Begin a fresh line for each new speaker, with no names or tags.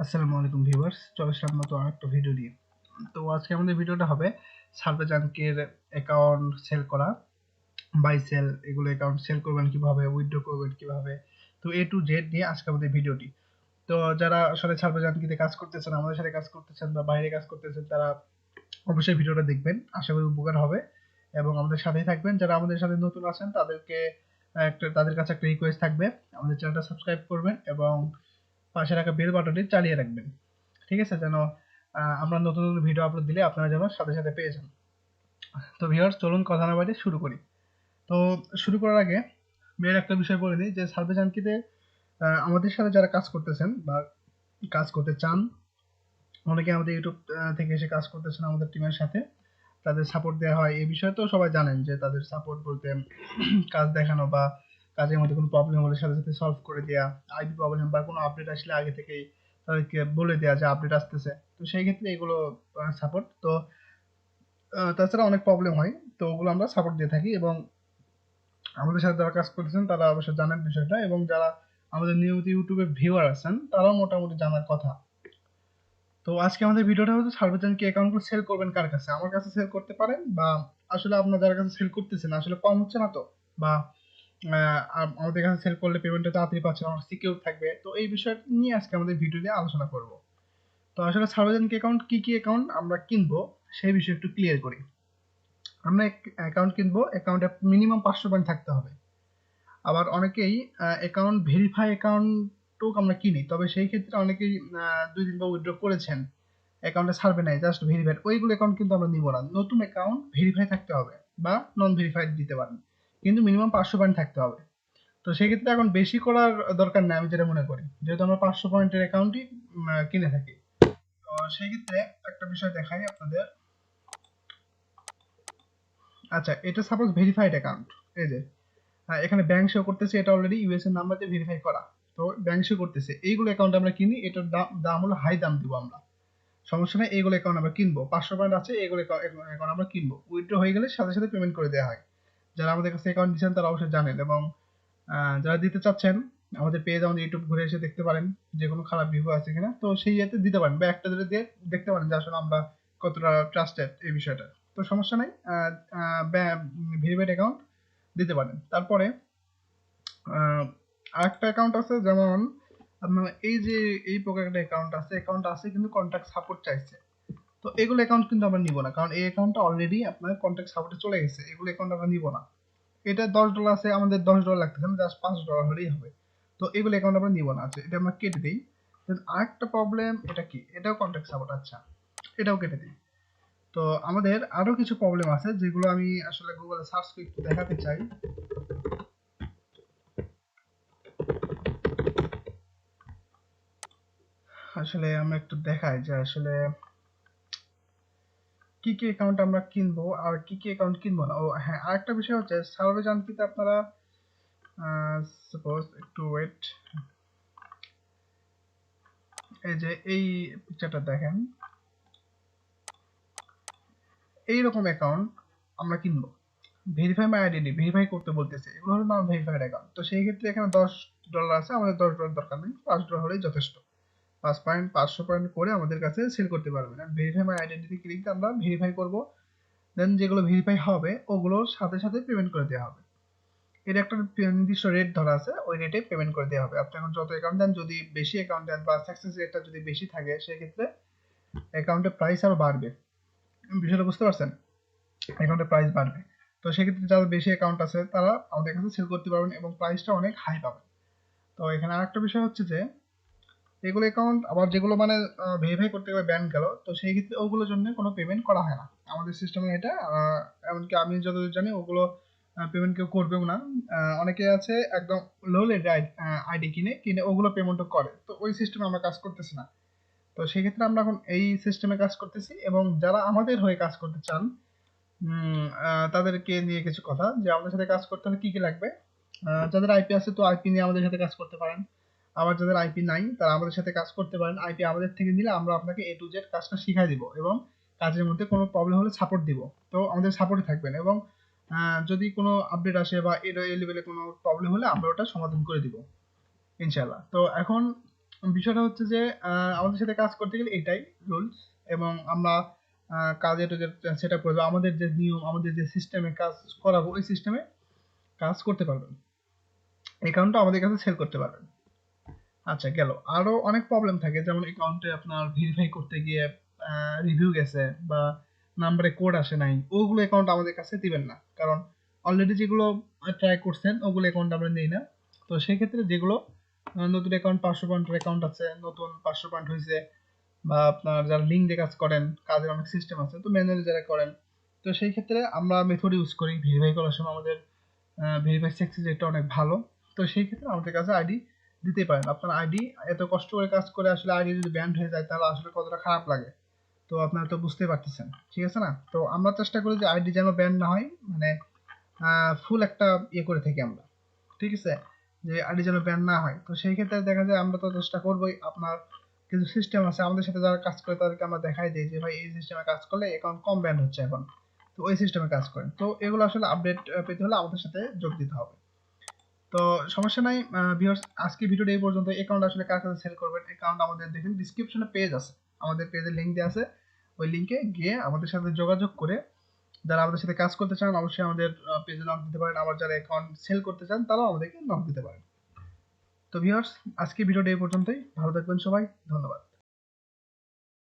আসসালামু আলাইকুম ভিউয়ার্স, চলে আসলাম নতুন আরেকটা ভিডিও নিয়ে। তো আজকে আমাদের ভিডিওটা হবে সার্ভেজানকের অ্যাকাউন্ট সেল করা, বাই সেল, এগুলো অ্যাকাউন্ট সেল করবেন কিভাবে, উইথড্র করবেন কিভাবে, তো এ টু জেড নিয়ে আজকে আমাদের ভিডিওটি। তো যারা আসলে সার্ভেজানকিতে কাজ করতেছেন, আমাদের সাথে কাজ করতেছেন বা বাইরে কাজ করতেছেন, তারা অবশ্যই ভিডিওটা দেখবেন, আশা করি উপকার হবে এবং আমাদের সাথেই থাকবেন। যারা আমাদের সাথে নতুন আছেন তাদেরকে তাদের কাছে একটা রিকোয়েস্ট থাকবে, আমাদের চ্যানেলটা সাবস্ক্রাইব করবেন এবং পাশে রাখা বেল বাটনটি চালিয়ে রাখবেন, ঠিক আছে? যেন আমরা নতুন নতুন ভিডিও আপলোড দিলে আপনারা যেন সাথে সাথে পেয়ে যান। তো ভিউয়ার্স, চলুন কথা না বাড়িয়ে শুরু করি। তো শুরু করার আগে মেয়ের একটা বিষয় বলে দিই যে সার্ভেজানকিতে আমাদের সাথে যারা কাজ করতেছেন বা কাজ করতে চান, অনেকে আমাদের ইউটিউব থেকে এসে কাজ করতেছেন আমাদের টিমের সাথে, তাদের সাপোর্ট দেওয়া হয়। এই বিষয়ে তো সবাই জানেন যে তাদের সাপোর্ট বলতে কাজ দেখানো বা কাজের মধ্যে কোনো প্রবলেম হলে সাথে সাথে সলভ করে দেওয়া, আইপি প্রবলেম বা কোনো আপডেট আসলে আগে থেকেই তাদেরকে বলে দেওয়া যে আপডেট আসতেছে। তো সেই ক্ষেত্রে এগুলো সাপোর্ট। তো তাছাড়া অনেক প্রবলেম হয়, তো ওগুলো আমরা সাপোর্ট দিয়ে থাকি এবং আমাদের সাথে যারা কাজ করতেছেন তারা অবশ্যই জানেন বিষয়টা, এবং যারা আমাদের নিয়মিত ইউটিউবে ভিউয়ার আছেন তারাও মোটামুটি জানার কথা। তো আজকে আমাদের ভিডিওটা হচ্ছে সার্ভেজানকে অ্যাকাউন্টগুলো সেল করবেন কার কাছে। আমার কাছে সেল করতে পারেন, বা আসলে আপনার যার কাছে সেল করতেছেন আসলে কম হচ্ছে না তো, বা আমাদের কাছে সেল করলে পেমেন্টটা তাড়াতাড়ি পাচ্ছেন, আমার সিকিউর থাকবে। তো এই বিষয়টা নিয়ে আজকে আমাদের ভিডিও নিয়ে আলোচনা করব। তো আসলে সার্ভেজানকে অ্যাকাউন্ট কি কি অ্যাকাউন্ট আমরা কিনবো সেই বিষয়ে একটু ক্লিয়ার করি। আমরা অ্যাকাউন্ট কিনবো, অ্যাকাউন্টে মিনিমাম 500 পয়েন্ট থাকতে হবে। আবার অনেকেই অ্যাকাউন্ট ভেরিফাই অ্যাকাউন্টও আমরা কিনি, তবে সেই ক্ষেত্রে অনেকেই 2-3 বার উইথড্র করেছেন, অ্যাকাউন্টে সার্ভে নাই, জাস্ট ভেরিফাইড, ওইগুলো অ্যাকাউন্ট কিন্তু আমরা নিব না। নতুন অ্যাকাউন্ট ভেরিফাই থাকতে হবে বা নন ভেরিফাইড দিতে পারেন, কিন্তু মিনিমাম 500 পয়েন্ট থাকতে হবে। তো সেক্ষেত্রে এখন বেশি করার দরকার নেই আমি যেটা মনে করি, যেহেতু আমরা 500 পয়েন্টের অ্যাকাউন্টই কিনে থাকি। তো সেই ক্ষেত্রে একটা বিষয় দেখাই আপনাদের। আচ্ছা, এটা সাপোজ ভেরিফাইড অ্যাকাউন্ট, এই যে এখানে ব্যাংক শো করতেছে, এটা অলরেডি ইউএসএ নাম্বার দিয়ে ভেরিফাই করা। তো ব্যাংক শো করতেছে, এইগুলো অ্যাকাউন্ট আমরা কিনি, এটার দাম হলো হাই, দাম দিব আমরা, সমস্যা নেই। এইগুলো অ্যাকাউন্ট আমরা কিনবো, 500 পয়েন্ট আছে, এইগুলো অ্যাকাউন্ট আমরা কিনবো। উইথড্র হয়ে গেলে সাথে সাথে পেমেন্ট করে দেওয়া হয়। যারা আমাদের কাছে অ্যাকাউন্ট দিচ্ছেন তারা অবশ্যই জানেন, এবং যারা দিতে চাচ্ছেন আমাদের পেজ, আমাদের ইউটিউব ঘুরে এসে দেখতে পারেন যে কোনো খারাপ রিভিউ আছে কিনা, তো সেই ইয়েতে দিতে পারেন, বা একটা দুটো দিয়ে দেখতে পারেন যে আসলে আমরা কতটা ট্রাস্টেড এই বিষয়টা। তো সমস্যা নাই, ভেরিফাইড অ্যাকাউন্ট দিতে পারেন। তারপরে আরেকটা অ্যাকাউন্ট আছে, যেমন আপনার এই যে এই প্রকার একটা অ্যাকাউন্ট আছে কিন্তু কন্ট্যাক্ট সাপোর্ট চাইছে। তো এগুলো অ্যাকাউন্ট কিন্তু আমরা নিব না, কারণ এই অ্যাকাউন্টটা অলরেডি আপনার কন্ট্যাক্ট সাপোর্টে চলে গেছে, এগুলো অ্যাকাউন্ট আমরা নিব না। এটা $10 আছে, আমাদের $10 লাগতেছে না, জাস্ট $5 হলেই হবে। তো এগুলো অ্যাকাউন্ট আমরা নিব না, আছে এটা আমরা কেটে দিই। আরেকটা প্রবলেম, এটা কি, এটাও কন্ট্যাক্ট সাপোর্ট, আচ্ছা এটাও কেটে দিই। তো আমাদের আরো কিছু প্রবলেম আছে যেগুলো আমি আসলে গুগলে সার্চ করে একটু দেখাতে চাই। আসলে আমরা একটু দেখাই যে আসলে কি কি অ্যাকাউন্ট আমরা কিনবো আর কি কি অ্যাকাউন্ট কিনবো না। ও হ্যাঁ, আরেকটা বিষয় হচ্ছে সার্ভেজানকিতে আপনারা সাপোজ একটু ওয়েট, এই যে এই পিকচারটা দেখেন, এইরকম অ্যাকাউন্ট আমরা কিনবো। ভেরিফাই মাই আইডেন্টি, ভেরিফাই করতে বলতেছে, এগুলো হলো নন ভেরিফাইড অ্যাকাউন্ট। তো সেই ক্ষেত্রে এখানে $10 আছে, আমাদের $10 দরকার নেই, $5 হলেই যথেষ্ট। 5 পয়েন্ট 500 পয়েন্ট করে আমাদের কাছে সেল করতে পারবেন। আর ভেরিফাই মাই আইডেন্টি ক্লিক দিয়ে আমরা ভেরিফাই করব, দেন যেগুলো ভেরিফাই হবে ওগুলোর সাথে সাথে পেমেন্ট করে দেওয়া হবে। এর একটা নির্দিষ্ট রেট ধরা আছে, ওই রেটে পেমেন্ট করে দেওয়া হবে। আপনি এখন যত অ্যাকাউন্ট দেন, যদি বেশি অ্যাকাউন্ট দেন বা সাকসেস রেটটা যদি বেশি থাকে, সেক্ষেত্রে অ্যাকাউন্টের প্রাইস আরো বাড়বে। বিষয়টা বুঝতে পারছেন? অ্যাকাউন্টের প্রাইস বাড়বে। তো সেক্ষেত্রে যাদের বেশি অ্যাকাউন্ট আছে তারা আমাদের কাছে সেল করতে পারবেন এবং প্রাইসটা অনেক হাই পাবেন। তো এখানে আরেকটা বিষয় হচ্ছে যে এগুলো অ্যাকাউন্ট আবার যেগুলো মানে ভেরিফাই করতে গেলে ব্যান গেল, তো সেই ক্ষেত্রে ওগুলোর জন্য কোনো পেমেন্ট করা হয় না আমাদের সিস্টেমে এটা। এমনকি আমি যতদূর জানি ওগুলো পেমেন্ট কেউ করবেও না। অনেকে আছে একদম লো লেভেল আইডি কিনে কিনে ওগুলো পেমেন্টও করে, তো ওই সিস্টেমে আমরা কাজ করতেছি না। তো সেক্ষেত্রে আমরা এখন এই সিস্টেমে কাজ করতেছি, এবং যারা আমাদের হয়ে কাজ করতে চান তাদেরকে নিয়ে কিছু কথা, যে আমাদের সাথে কাজ করতে হলে কি কি লাগবে। যাদের আইপি আছে তো আইপি নিয়ে আমাদের সাথে কাজ করতে পারেন। আবার যাদের আইপি নাই তারা আমাদের সাথে কাজ করতে পারেন। আইপি আমাদের থেকে নিলে আমরা আপনাকে এ টু জেড কাজটা শিখাই দিব, এবং কাজের মধ্যে কোনো প্রবলেম হলে সাপোর্ট দিব। তো আমাদের সাপোর্টে থাকবেন, এবং যদি কোনো আপডেট আসে বা এই লেভেলে কোনো প্রবলেম হলে আমরা ওটা সমাধান করে দিব ইনশাআল্লাহ। তো এখন বিষয়টা হচ্ছে যে আমাদের সাথে কাজ করতে গেলে এটাই রুলস, এবং আমরা কাজের সেট আপ করবো, আমাদের যে নিয়ম, আমাদের যে সিস্টেমে কাজ করাবো ওই সিস্টেমে কাজ করতে পারবেন, অ্যাকাউন্টটা আমাদের কাছে সেল করতে পারবেন। আচ্ছা গেল, আরো অনেক প্রবলেম থাকে, যেমন অ্যাকাউন্টে আপনার ভেরিফাই করতে গিয়ে রিভিউ গেছে বা নাম্বারে কোড আসে নাই, ওগুলো অ্যাকাউন্ট আমাদের কাছে দিবেন না, কারণ অলরেডি যেগুলো ট্রাই করছেন ওগুলো অ্যাকাউন্ট আমরা নেই না। তো সেক্ষেত্রে যেগুলো নতুন অ্যাকাউন্ট, 500 পয়েন্টের অ্যাকাউন্ট আছে, নতুন 500 পয়েন্ট হয়েছে, বা আপনার যারা লিঙ্ক দিয়ে কাজ করেন, কাজের অনেক সিস্টেম আছে, তো ম্যানুয়ালি যারা করেন, তো সেই ক্ষেত্রে আমরা মেথড ইউজ করি ভেরিফাই করার সময়, আমাদের ভেরিফাই সাকসেস রেটটা অনেক ভালো। তো সেই ক্ষেত্রে আমাদের কাছে আইডি দিতে পারেন। আপনার আইডি এত কষ্ট করে কাজ করে আসলে আইডি যদি ব্যান্ড হয়ে যায় তাহলে আসলে কতটা খারাপ লাগে, তো আপনারা তো বুঝতেই পারতেছেন, ঠিক আছে না? তো আমরা চেষ্টা করি যে আইডি যেন ব্যান্ড না হয়, মানে ফুল একটা ইয়ে করে থাকি আমরা, ঠিক আছে, যে আইডি যেন ব্যান না হয়। তো সেই ক্ষেত্রে দেখা যায় আমরা তো চেষ্টা করবোই, আপনার কিছু সিস্টেম আছে আমাদের সাথে যারা কাজ করে তাদেরকে আমরা দেখাই দিই যে ভাই এই সিস্টেমে কাজ করলে অ্যাকাউন্ট কম ব্যান হচ্ছে এখন, তো ওই সিস্টেমে কাজ করেন। তো এগুলো আসলে আপডেট পেতে হলে আমাদের সাথে যোগ দিতে হবে। তো সমস্যা নাই ভিউয়ার্স, আজকে ভিডিওটা এই পর্যন্ত। অ্যাকাউন্ট আসলে কার কাছে সেল করবেন, অ্যাকাউন্ট আমাদের দেখেন ডিসক্রিপশনে পেজ আছে, আমাদের পেজের লিংক দেওয়া আছে, ওই লিংকে গিয়ে আমাদের সাথে যোগাযোগ করে যারা আমাদের সাথে কাজ করতে চান অবশ্যই আমাদের পেজে নক দিতে পারেন, আবার যারা অ্যাকাউন্ট সেল করতে চান তারাও আমাদেরকে নক দিতে পারেন। তো ভিউয়ার্স, আজকে ভিডিওটা এই পর্যন্তই। ভালো থাকবেন সবাই, ধন্যবাদ।